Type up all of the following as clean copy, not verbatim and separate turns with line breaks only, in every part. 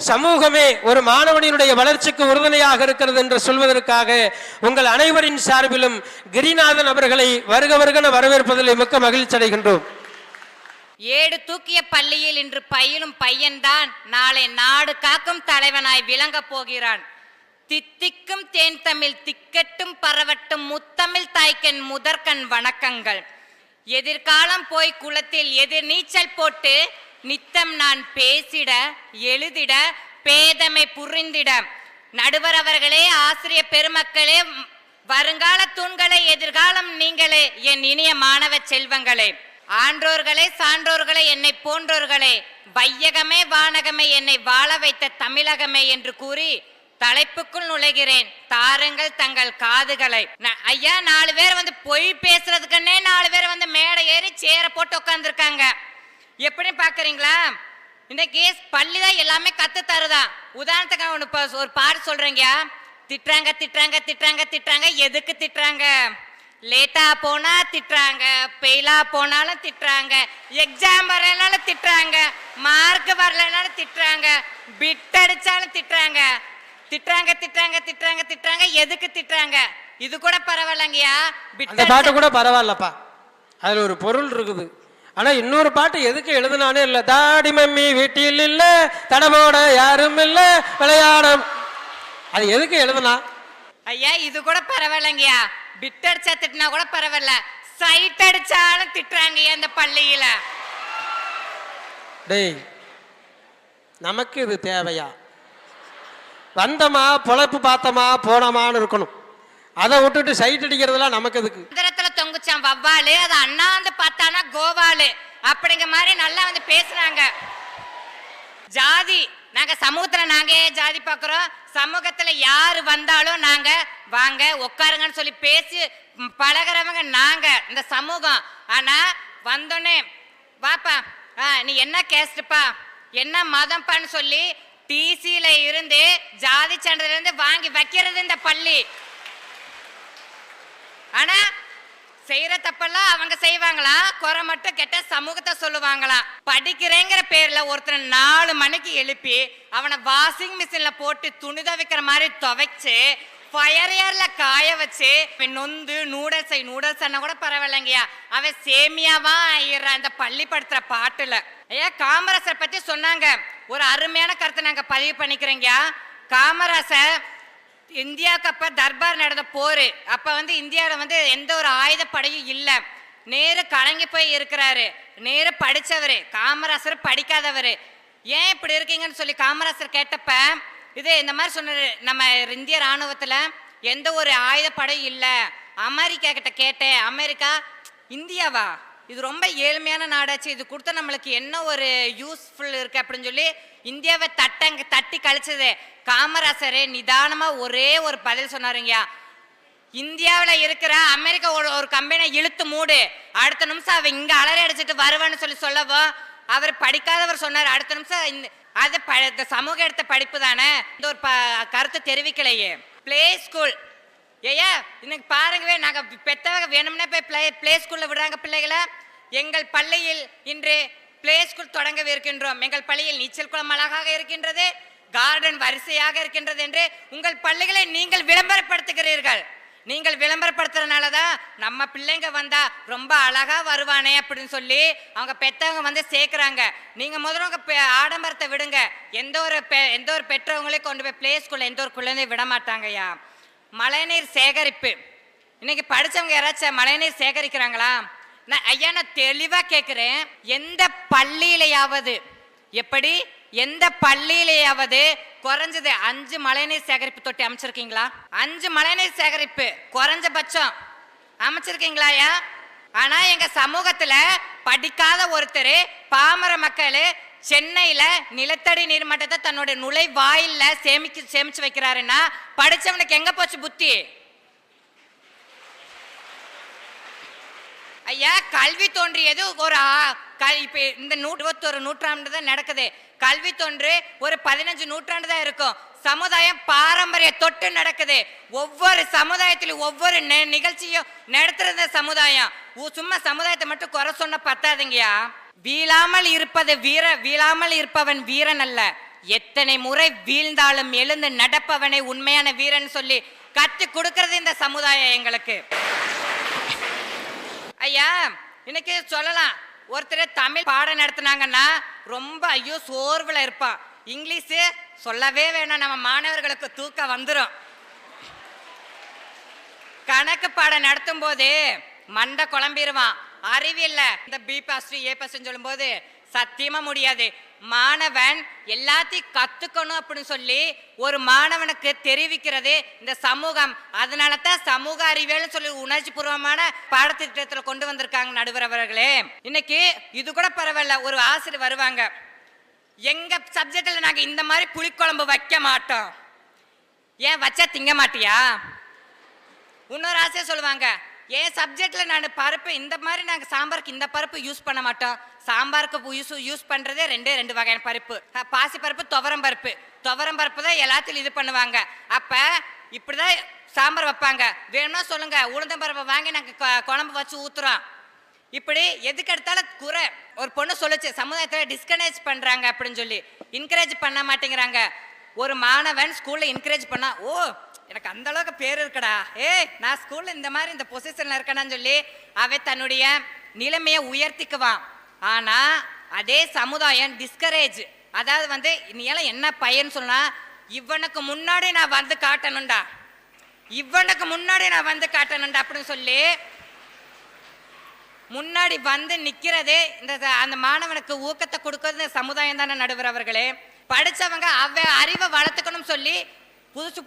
சமூகமே ஒரு மாணவனினுடைய வளர்ச்சிக்கு உறுதுணையாக இருக்கிறது என்று சொல்வதற்காக உங்கள் அனைவரின் சார்பிலும் கிரிநாதன் அவர்களை வருக வருகென வரவேற்பதில் மிக்க மகிழ்ச்சி அடைகின்றோம்.
ஏடு தூக்கிய பள்ளியில் இன்று பயிலும் பையன்தான் நாளை நாடு காக்கும் தலைவனாய் விளங்க போகிறான். தித்திக்கும் தேன் தமிழ் திக்கட்டும் பரவட்டும் முத்தமிழ் தாய்க்கன் முதற்கண் வணக்கங்கள். எதிர்காலம் போய் குளத்தில் எதிர் நீச்சல் போட்டு நித்தம் நான் பேசிட எழுதிட பேதமை புரிந்திட. நடுவர் அவர்களே, ஆசிரிய பெருமக்களே, வருங்கால தூண்களே, எதிர்காலம் நீங்களே, என் இனிய மாணவ செல்வங்களே, ஆன்றோர்களே, சான்றோர்களே, என்னை போன்றோர்களே, வையகமே வானகமே, என்னை வாழ வைத்த தமிழகமே என்று கூறி தலைப்புக்குள் நுழைகிறேன். தாருங்கள் தங்கள் காதுகளை. ஐயா, 4 பேர் வந்து பொய் பேசுறதுக்குன்னே 4 பேர் வந்து மேடை ஏறி சேர போட்டு உட்காந்துருக்காங்க. எப்படி பாக்குறீங்களா? இன்னைக்கு பள்ளி தான் எல்லாமே கத்து தருதான். உதாரணத்துக்கு ஒரு பாட்டு சொல்றீங்க. திட்டுறாங்க திட்டுறாங்க திட்டுறாங்க திட்டுறாங்க. எதுக்கு திட்டுறாங்க? லேட்டா போனா திட்டுறாங்க, பெயிலா போனாலும் திட்டுறாங்க, எக்ஸாம் வரலனாலும் திட்டுறாங்க, மார்க் வரலனாலும் திட்டுறாங்க, பிட் அடிச்சாலும் திட்டுறாங்க. திட்டுறாங்க திட்டுறாங்க திட்டுறாங்க திட்டுறாங்க. எதுக்கு திட்டுறாங்க? இது கூட பரவாயில்லங்கய்யா.
அந்த பாட்டு கூட பரவாயில்லப்பா, அதுல ஒரு பொருள் இருக்குது. ஆனா இன்னொரு பாட்டு எதுக்கு எழுதுனானே இல்ல. தாடி மம்மி வீட்டில் இல்ல, தடமோட யாரும் இல்ல, விளையாட. அது எதுக்கு எழுதுனா?
ஐயா, இது கூட பரவாயில்லங்கய்யா. பிட் அடிச்சா திட்டினா கூட பரவாயில்ல, சைட் அடிச்சாலும் திட்டுறாங்க அந்த பள்ளியில.
டேய், நமக்கு இது தேவையா? வந்தமா பொழப்பு பார்த்தமா போனமான்னு இருக்கணும். அதை விட்டுட்டு சைட் அடிக்கிறதுலாம் நமக்கு எதுக்கு?
மந்திரத்துல தொங்குச்சான் வவ்வாலு, அது அண்ணாந்து பார்த்தானா கோவாலு அப்படிங்கிற மாதிரி நல்லா வந்து பேசுறாங்க. ஜாதி, நாங்க சமூகத்துல நாங்க ஜாதி பாக்குறோம். சமூகத்துல யாரு வந்தாலும் நாங்க வாங்க உட்காருங்கன்னு சொல்லி பேசி பழகிறவங்க நாங்க இந்த சமூகம். ஆனா வந்தோடனே வாப்பா, நீ என்ன கேஸ்ட்பா, என்ன மதம்பான்னு சொல்லி டிசியில இருந்து ஜாதி சான்றிதழ் இருந்து வாங்கி வைக்கிறது இந்த பள்ளி. ஆனா செய்யற தப்பெல்லாம் அவங்க செய்வாங்களா? குறை மட்டும் கெட்ட சமூகத்தை சொல்லுவாங்களா? படிக்கிறேங்கிற பேர்ல ஒருத்தர் 4 மணிக்கு எழுப்பி அவனை வாஷிங் மிஷின்ல போட்டு துணி துவைக்கிற மாதிரி துவைச்சு ஃபயர் ஏர்ல காய வச்சு நொந்து நூடல்ஸ் அண்ணா கூட பரவாயில்லைங்கய்யா, அவன் சேமியாவா ஆயிடுறான் இந்த பள்ளி படுத்துற பாட்டுல. ஐயா, காமராசர் பத்தி சொன்னாங்க. ஒரு அருமையான கருத்தை நாங்க பதிவு பண்ணிக்கிறேங்க. காமராசர் இந்தியாவுக்கு அப்ப தர்பார் நடந்த போரு. அப்ப வந்து இந்தியாவில வந்து எந்த ஒரு ஆயுத படையும் இல்ல. நேரு கலங்கி போய் இருக்கிறாரு. நேரு படிச்சவரு, காமராசர் படிக்காதவரு. ஏன் இப்படி இருக்கீங்கன்னு சொல்லி காமராசர் கேட்டப்ப இது இந்த மாதிரி சொன்னாரு, நம்ம இந்திய ராணுவத்துல எந்த ஒரு ஆயுத படையும் இல்ல. அமெரிக்கா கிட்ட கேட்டேன், அமெரிக்கா இந்தியாவா, இது ரொம்ப ஏழ்மையான நாடாச்சு, இது கொடுத்தா நம்மளுக்கு என்ன ஒரு யூஸ்ஃபுல் இருக்கு அப்படின்னு சொல்லி இந்தியாவை தட்டி கழிச்சது. காமராசரே நிதானமா ஒரே ஒரு பதில் சொன்னாருங்க. இந்தியாவில் இருக்கிற அமெரிக்கா ஒரு கம்பெனியை இழுத்து மூடு, அடுத்த நிமிஷம் அவ இங்க அலறி அடிச்சுட்டு வருவான்னு சொல்லவோ அவர் படிக்காதவர் சொன்னார். அடுத்த நிமிஷம் அது சமூக எடுத்த படிப்பு தானே, இந்த ஒரு கருத்தை தெரிவிக்கலையே. பிளே ஸ்கூல் ஏயா இன்னைக்கு பாருங்கவே, நாங்க பெத்தவங்க வேணும்னா போய் பிளே ஸ்கூல்ல விடுறாங்க பிள்ளைகளை. எங்கள் பள்ளியில் இன்று பிளே ஸ்கூல் தொடங்கவிருக்கின்றோம். எங்கள் பள்ளியில் நீச்சல் குளம் அழகாக இருக்கின்றது, கார்டன் வரிசையாக இருக்கின்றது என்று உங்கள் பள்ளிகளை நீங்கள் விளம்பரப்படுத்துகிறீர்கள். நீங்கள் விளம்பரப்படுத்துறதுனாலதான் நம்ம பிள்ளைங்க வந்தா ரொம்ப அழகா வருவானே அப்படின்னு சொல்லி அவங்க பெத்தவங்க வந்து சேர்க்கிறாங்க. நீங்க முதல்ல உங்க ஆடம்பரத்தை விடுங்க. எந்த ஒரு பெற்றவங்களே கொண்டு போய் பிளே ஸ்கூல்ல எந்த ஒரு குழந்தையும் விட மாட்டாங்கய்யா. மழைநீர் சேகரிப்பு, இன்னைக்கு படிச்சவங்க யாராச்சும் மழைநீர் சேகரிக்கிறாங்களா? ஐயா, நான் தெளிவா கேட்கிறேன், எந்த பள்ளியிலையாவது எப்படி எந்த பள்ளியிலேயாவது குறைஞ்சது 5 மழைநீர் சேகரிப்பு தொட்டி அமைச்சிருக்கீங்களா? 5 மழைநீர் சேகரிப்பு குறைஞ்சபட்சம் அமைச்சிருக்கீங்களா? ஆனா எங்க சமூகத்துல படிக்காத ஒருத்தர், பாமர மக்கள் சென்னையில நிலத்தடி நீர்மட்டத்தை தன்னோட நுழைவாயில்ல சேமிச்சு வைக்கிறாருன்னா படிச்சவனுக்கு எங்க போச்சு புத்தி? ஐயா, கல்வி தோன்றியது ஒரு இப்ப இந்த 21 நூற்றாண்டு தான் நடக்குது. கல்வி தோன்று ஒரு 15 நூற்றாண்டு தான் இருக்கும். சமுதாயம் பாரம்பரிய தொட்டு நடக்குது. ஒவ்வொரு சமுதாயத்திலும் ஒவ்வொரு நிகழ்ச்சியும் நடத்துறது சமுதாயம். சும்மா சமுதாயத்தை மட்டும் குறை சொன்ன பத்தாதுங்கயா. வீழாமல் இருப்பவன் வீரன் அல்ல, எத்தனை முறை வீழ்ந்தாலும் எழுந்து நடப்பவனை உண்மையான வீரன் சொல்லி கத்து கொடுக்கிறது இந்த சமுதாயம் எங்களுக்கு. ஐயா இன்னைக்கு சொல்லலாம், ஒருத்தர் தமிழ் பாடம் நடத்தினாங்கன்னா ரொம்ப ஐயோ சோர்வுல இருப்பான். இங்கிலீஷ் சொல்லவே வேணாம், நம்ம மாணவர்களுக்கு தூக்கம் வந்துடும். கணக்கு பாடம் நடத்தும் போது மண்டை குழம்பிடுவான். அறிவியல்ல இந்த பி பாஸ் ஏ பாஸ் சொல்லும் போது சத்தியமா முடியாது. மாணவன் எல்லாத்தையும் கத்துக்கணும் அப்படின்னு சொல்லி ஒரு மாணவனுக்கு தெரிவிக்கிறது இந்த சமூகம். அதனால தான் சமூக அறிவியல் சொல்லி உணர்ச்சி பூர்வமான பாடத்திட்டத்துல கொண்டு வந்திருக்காங்க நடுவர் அவர்களே. இன்னைக்கு இது கூட பரவாயில்ல, ஒரு ஆசிரியர் வருவாங்க, எங்க சப்ஜெக்ட்ல நாங்க இந்த மாதிரி புளிக்குழம்பு வைக்க மாட்டோம், ஏன் வச்சா திங்க மாட்டியா? இன்னொரு ஆசிரியர் சொல்லுவாங்க, என் சப்ஜெக்ட்ல நான் பருப்பு இந்த மாதிரி நாங்கள் சாம்பாருக்கு இந்த பருப்பு யூஸ் பண்ண மாட்டோம், சாம்பாருக்கு யூஸ் பண்றதே ரெண்டு வகையான பருப்பு, பாசி பருப்பு துவரம் பருப்பு, துவரம் பருப்பு தான் எல்லாத்திலும் இது பண்ணுவாங்க. அப்ப இப்படிதான் சாம்பார் வைப்பாங்க, வேணும்னா சொல்லுங்க உளுந்தம் பருப்பை வாங்கி நாங்கள் குழம்பு வச்சு ஊத்துறோம். இப்படி எதுக்கு எடுத்தாலும் குறை. ஒரு பொண்ணு சொல்லுச்சு, சமுதாயத்தில் டிஸ்கரேஜ் பண்றாங்க அப்படின்னு சொல்லி, என்கரேஜ் பண்ண மாட்டேங்கிறாங்க. ஒரு மாணவன் ஸ்கூல்ல என்கரேஜ் பண்ணா, ஓ எனக்கு அந்த அளவுக்கு பேர் இருக்கடா, நான் ஸ்கூல்ல இந்த மாதிரி இந்த பொசிஷன்ல இருக்கேன்னு சொல்லி அவன் தன்னுடைய நிலைமையை உயர்த்திக்குவான். ஆனா அதே சமுதாயம் டிஸ்கரேஜ், அதாவது நீ எல்லாம் என்ன பையன் சொன்னா, இவனுக்கு முன்னாடி நான் வந்து காட்டணும்டா, இவனுக்கு முன்னாடி நான் வந்து காட்டணும்டா அப்படின்னு சொல்லி முன்னாடி வந்து நிக்கிறதே இந்த அந்த மாணவனுக்கு ஊக்கத்தை கொடுக்கறது இந்த சமுதாயம் தானே நடுவர் அவர்களே. படிச்சவங்க அறிவை வளர்த்துக்கணும் சொல்லி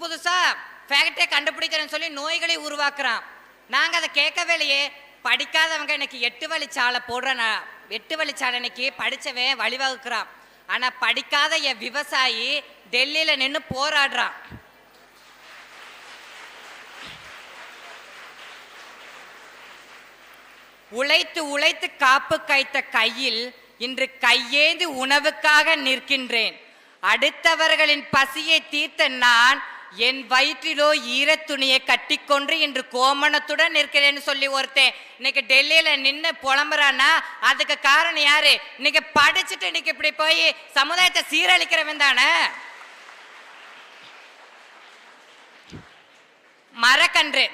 புதுசா ஃபேக்டரியை கண்டுபிடிக்கிறேன்னு சொல்லி நோய்களை உருவாக்குறான். நாங்க அதை கேட்கவே இல்லையே. படிக்காதவங்க இன்னைக்கு 8 வழிச்சாலை போடுற 8 வழிச்சாலை இன்னைக்கு படிச்சவன் வழிவகுக்கிறான். ஆனா படிக்காத என் விவசாயி டெல்லியில நின்று போராடுறான். உழைத்து உழைத்து காப்பு கைத்த கையில் இன்று கையேந்தி உணவுக்காக நிற்கின்றேன். அடுத்தவர்களின் பசியை தீர்த்த நான் என் வயிற்றிலோ ஈரத்துணியை கட்டிக்கொண்டு இன்று கோமணத்துடன் நிற்கிறேன்னு சொல்லி ஒருத்தன் இன்னைக்கு டெல்லியில நின்று புலம்புறான்னா அதுக்கு காரணம் யாரு? இன்னைக்கு படிச்சுட்டு இன்னைக்கு இப்படி போய் சமுதாயத்தை சீரழிக்கிறவன் தானே. மரக்கன்று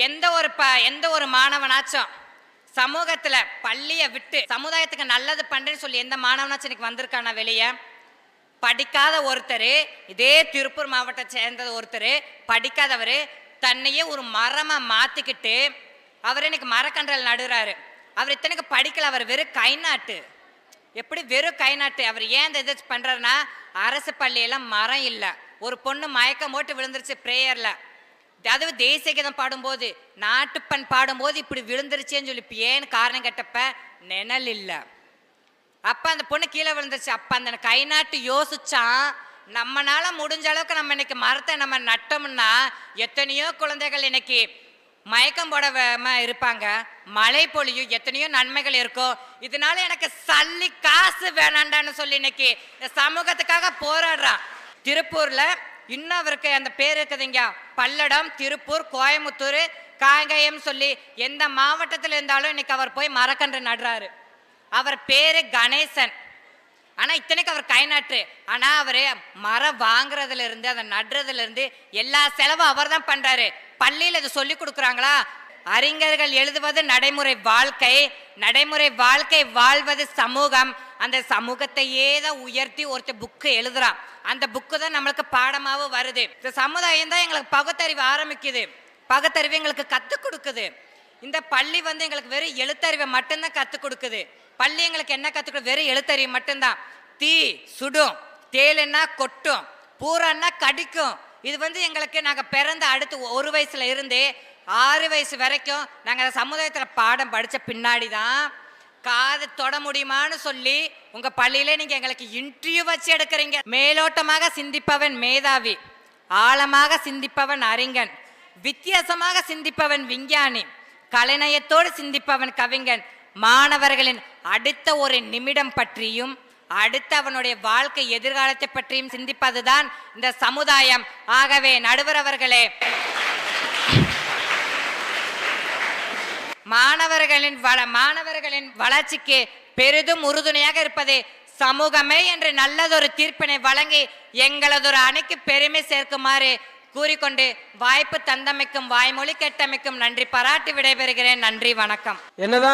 எந்த ஒரு மாணவனாச்சும் சமூகத்துல பள்ளியை விட்டு சமுதாயத்துக்கு நல்லது பண்றேன்னு சொல்லி எந்த மாணவனாச்சும் இன்னைக்கு வந்திருக்கானா வெளியே? படிக்காத ஒருத்தர், இதே திருப்பூர் மாவட்டத்தை சேர்ந்த ஒருத்தர் படிக்காதவர் தன்னையே ஒரு மரமா மாத்திக்கிட்டு அவர் இன்னைக்கு மரக்கன்றல் நடுறாரு. அவர் இத்தனைக்கு படிக்கல, அவர் வெறும் கைநாட்டு. எப்படி வெறும் கைநாட்டு? அவர் ஏன் இந்த இது பண்றாருன்னா, அரசு பள்ளியெல்லாம் மரம் இல்லை. ஒரு பொண்ணு மயக்கம் போட்டு விழுந்துருச்சு பிரேயர்ல, அதுவும் தேசிய கீதம் பாடும்போது நாட்டுப்பண் பாடும்போது இப்படி விழுந்துருச்சேன்னு சொல்லி ஏன்னு காரணம் கேட்டப்ப நிழல் இல்லை. அப்ப அந்த பொண்ணு கீழே விழுந்துருச்சு. அப்ப அந்த கை நாட்டு யோசிச்சான், நம்மனால முடிஞ்ச அளவுக்கு நம்ம இன்னைக்கு மரத்தை நம்ம நட்டோம்னா எத்தனையோ குழந்தைகள் இன்னைக்கு மயக்கம் போட இருப்பாங்க, மழை பொழியும், எத்தனையோ நன்மைகள் இருக்கும். இதனால எனக்கு சல்லி காசு வேணாண்டான்னு சொல்லி இன்னைக்கு இந்த சமூகத்துக்காக போராடுறான். திருப்பூர்ல இன்னும் அவருக்கு அந்த பேர் இருக்குதுங்க, பல்லடம், திருப்பூர், கோயம்புத்தூர், காங்கயம் சொல்லி எந்த மாவட்டத்தில் இருந்தாலும் இன்னைக்கு அவர் போய் மரக்கன்று நடுறாரு. அவர் பேரு கணேசன். ஆனா இத்தனைக்கு அவர் கை நாட்டு. ஆனா அவரு மரம் வாங்குறதுல இருந்து அதை நடுறதுல இருந்து எல்லா செலவும் அவர் தான் பண்றாரு. பள்ளியில இதை சொல்லி கொடுக்குறாங்களா? அறிஞர்கள் எழுதுவது நடைமுறை வாழ்க்கை, நடைமுறை வாழ்க்கை வாழ்வது சமூகம். அந்த சமூகத்தையே தான் உயர்த்தி ஒருத்தர் புக்கு எழுதுறான். அந்த புக்கு தான் நம்மளுக்கு பாடமாவும் வருது. இந்த சமுதாயம் தான் எங்களுக்கு பகுத்தறிவு ஆரம்பிக்குது, பகுத்தறிவு எங்களுக்கு கற்றுக் கொடுக்குது. இந்த பள்ளி எங்களுக்கு வெறும் எழுத்தறிவை மட்டும்தான் கற்றுக் கொடுக்குது. பள்ளி எங்களுக்கு என்ன கற்றுக் கொடுக்குது? வெறும் எழுத்தறிவு மட்டும்தான். தீ சுடும், தேலுன்னா கொட்டும், பூரான்னா கடிக்கும். இது எங்களுக்கு நாங்கள் பிறந்த அடுத்து 1 வயசுல இருந்து 6 வயசு வரைக்கும் நாங்கள் சமுதாயத்தில் பாடம் படித்த பின்னாடி தான் காது தொட முடியுமான்னு சொல்லி உங்க பள்ளியில நீங்க எங்களுக்கு இன்டர்வியூ வச்சு எடுக்கிறீங்க. மேலோட்டமாக சிந்திப்பவன் மேதாவி, ஆழமாக சிந்திப்பவன் அறிஞன், வித்தியாசமாக சிந்திப்பவன் விஞ்ஞானி, கலைநயத்தோடு சிந்திப்பவன் கவிஞன். மாணவர்களின் அடுத்த ஒரு நிமிடம் பற்றியும் அடுத்த அவனுடைய வாழ்க்கை எதிர்காலத்தை பற்றியும் சிந்திப்பதுதான் இந்த சமுதாயம். ஆகவே நடுவர் அவர்களே, மாணவர்களின் வளர்ச்சிக்கு பெரிதும் உறுதுணையாக இருப்பது சமூகமே என்று நல்லதொரு தீர்ப்பினை வழங்கி எங்களதொரு அணைக்கு பெருமை சேர்க்குமாறு கூறிக்கொண்டு வாய்ப்பு தந்தமைக்கும் வாய்மொழி கேட்டமைக்கும் நன்றி பாராட்டி விடைபெறுகிறேன். நன்றி, வணக்கம்.
என்னதான்